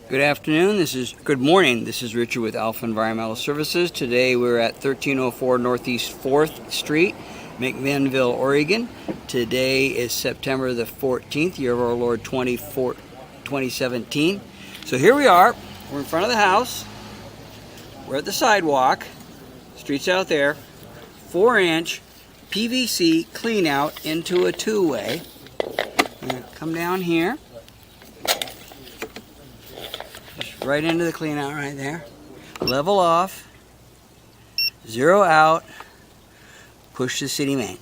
Good morning. This is Richard with Alpha Environmental Services. Today we're at 1304 Northeast 4th Street, McMinville, Oregon. Today is September the 14th, year of our Lord 2017. So here we are. We're in front of the house. We're at the sidewalk. Street's out there. 4-inch PVC clean out into a two-way. Come down here. Right into the clean out right there. Level off, zero out, push the city main.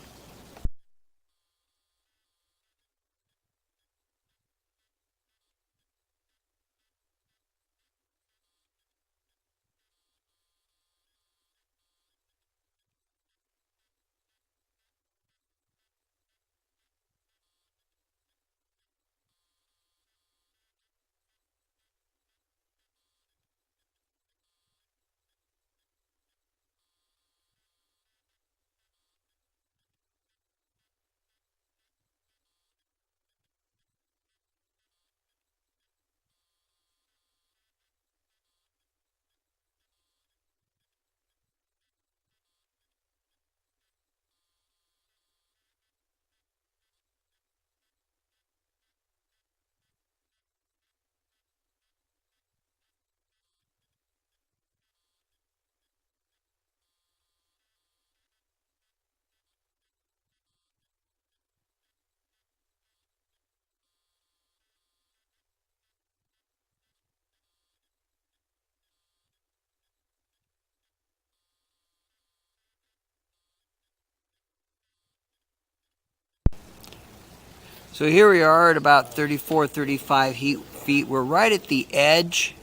So here we are at about 34, 35 feet. We're right at the edge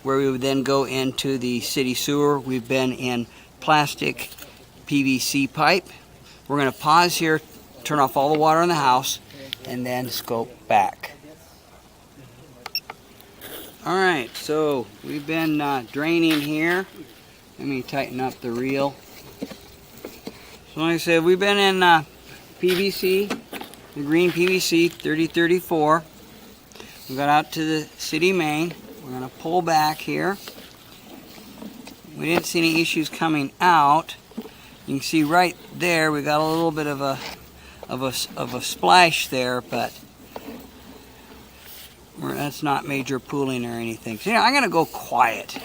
where we would then go into the city sewer. We've been in plastic PVC pipe. We're going to pause here, turn off all the water in the house, and then scope back. Alright, so we've been draining here. Let me tighten up the reel. So like I said, we've been in PVC, the green PVC 3034. We got out to the city main. We're going to pull back here. We didn't see any issues coming out. You can see right there we got a little bit of a splash there, but that's not major pooling or anything. So I'm going to go quiet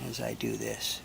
as I do this.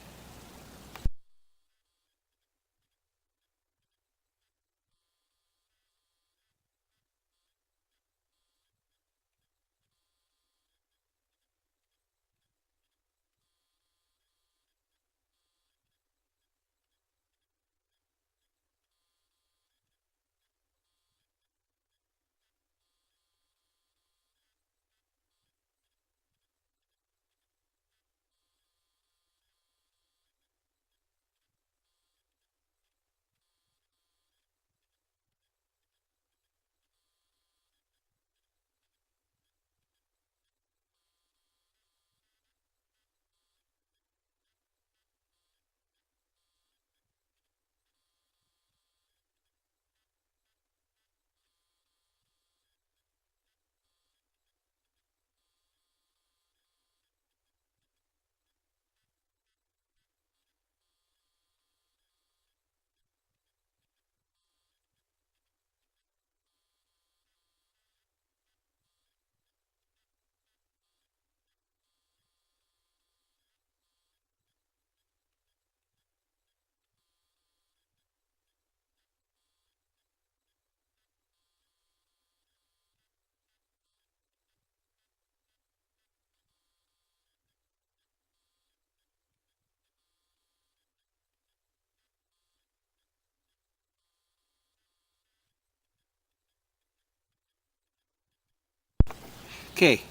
Okay,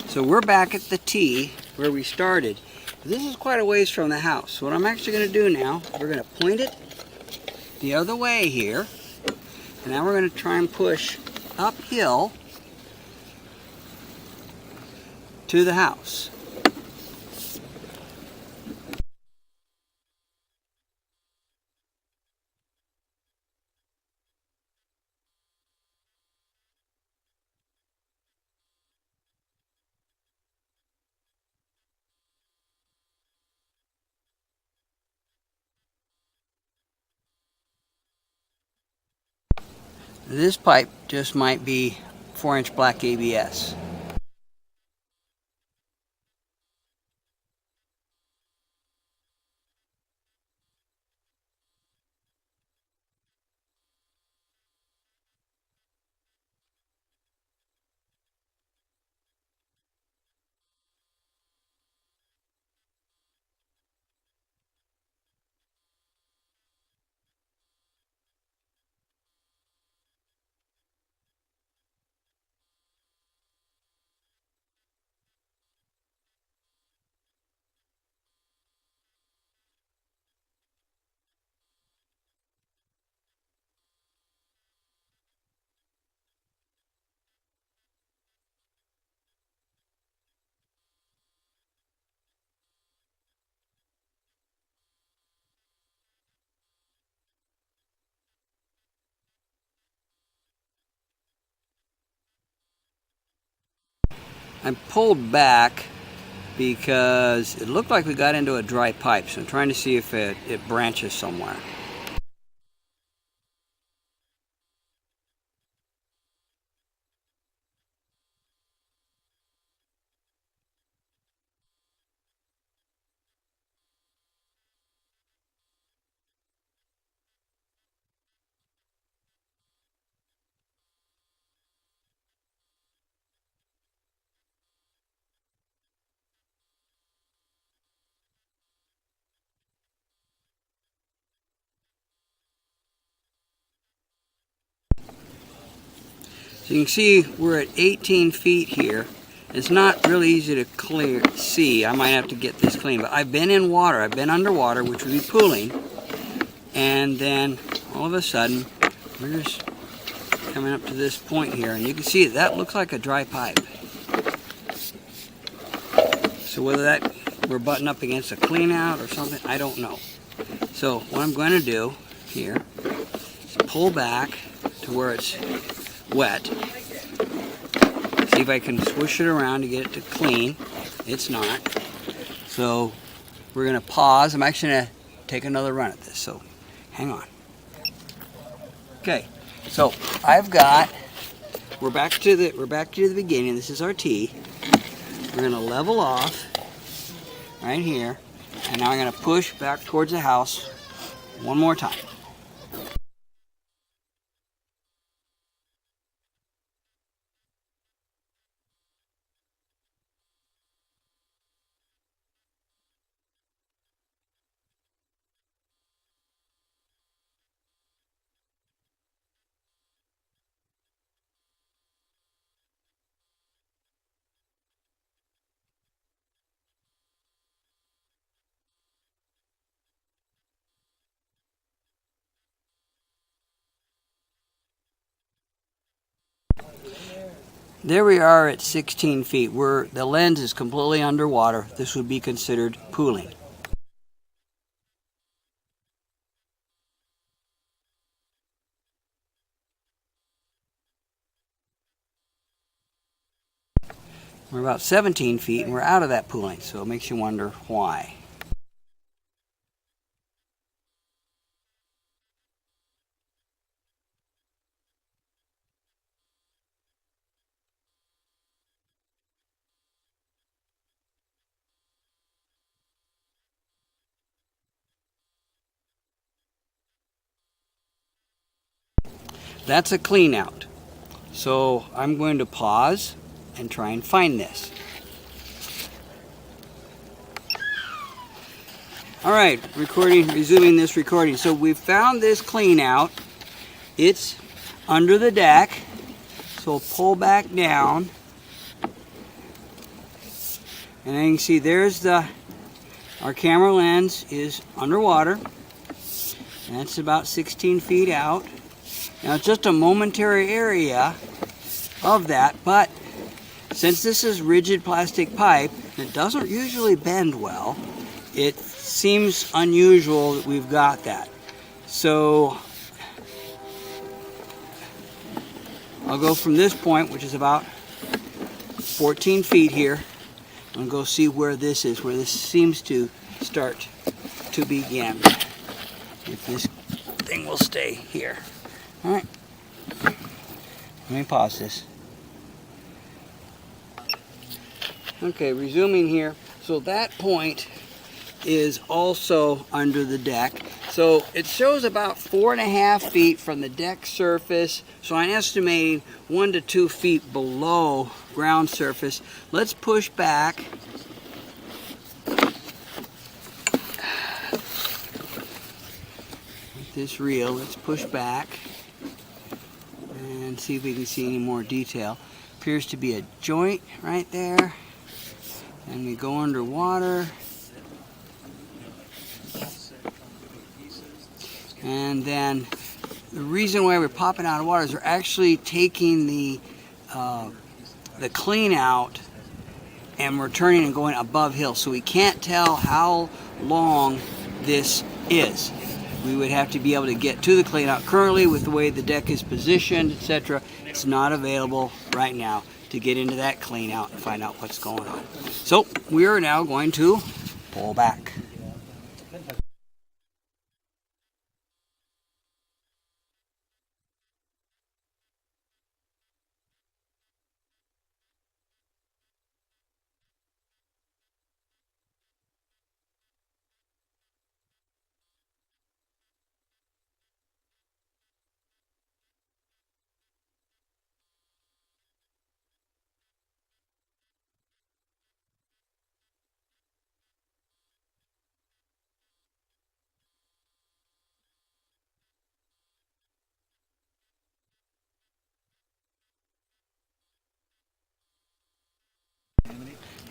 so we're back at the T where we started. This is quite a ways from the house. So what I'm actually going to do now, we're going to point it the other way here. And now we're going to try and push uphill to the house. This pipe just might be 4-inch black ABS. I pulled back because it looked like we got into a dry pipe, so I'm trying to see if it branches somewhere. So you can see we're at 18 feet here. It's not really easy to see. I might have to get this clean, but I've been in water. I've been underwater, which would be pooling, and then all of a sudden we're just coming up to this point here, and you can see that looks like a dry pipe. So whether that we're butting up against a clean out or something, I don't know. So what I'm going to do here is pull back to where it's wet. See if I can swoosh it around to get it to clean. It's not. So we're going to pause. I'm actually going to take another run at this. So hang on. Okay. So we're back to the beginning. This is our tee. We're going to level off right here, and now I'm going to push back towards the house one more time. There we are at 16 feet. The lens is completely underwater. This would be considered pooling. We're about 17 feet and we're out of that pooling, so it makes you wonder why. That's a clean out. So I'm going to pause and try and find this. All right, resuming this recording. So we found this clean out. It's under the deck. So we'll pull back down. And then you can see there's our camera lens is underwater. And that's about 16 feet out. Now it's just a momentary area of that, but since this is rigid plastic pipe, it doesn't usually bend well. It seems unusual that we've got that. So I'll go from this point, which is about 14 feet here, and go see where this is, where this seems to start to begin. If this thing will stay here. All right. Let me pause this. Okay, resuming here. So that point is also under the deck. So it shows about 4.5 feet from the deck surface. So I'm estimating 1 to 2 feet below ground surface. Let's push back. With this reel, let's push back and see if we can see any more detail. Appears to be a joint right there. And we go underwater. And then the reason why we're popping out of water is we're actually taking the clean out and we're turning and going above hill. So we can't tell how long this is. We would have to be able to get to the clean out. Currently, with the way the deck is positioned, etc., it's not available right now to get into that clean out and find out what's going on. So we are now going to pull back.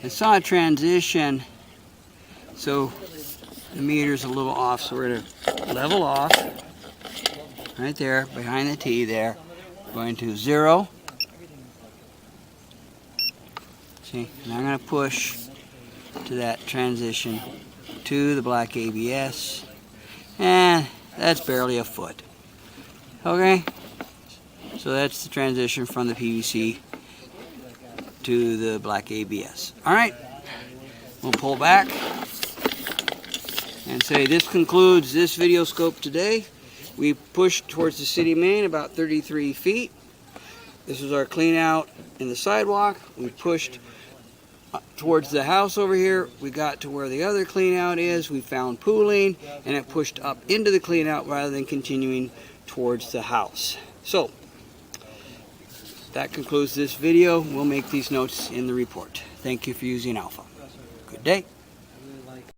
I saw a transition, so the meter's a little off, so we're going to level off right there behind the T there. Going to 0. See, and I'm going to push to that transition to the black ABS, and that's barely a foot. Okay, so that's the transition from the PVC to the black ABS. All right, we'll pull back and say this concludes this video scope today. We pushed towards the city main about 33 feet. This was our clean out in the sidewalk. We pushed towards the house over here. We got to where the other clean out is. We found pooling and it pushed up into the clean out rather than continuing towards the house. So that concludes this video. We'll make these notes in the report. Thank you for using Alpha. Good day.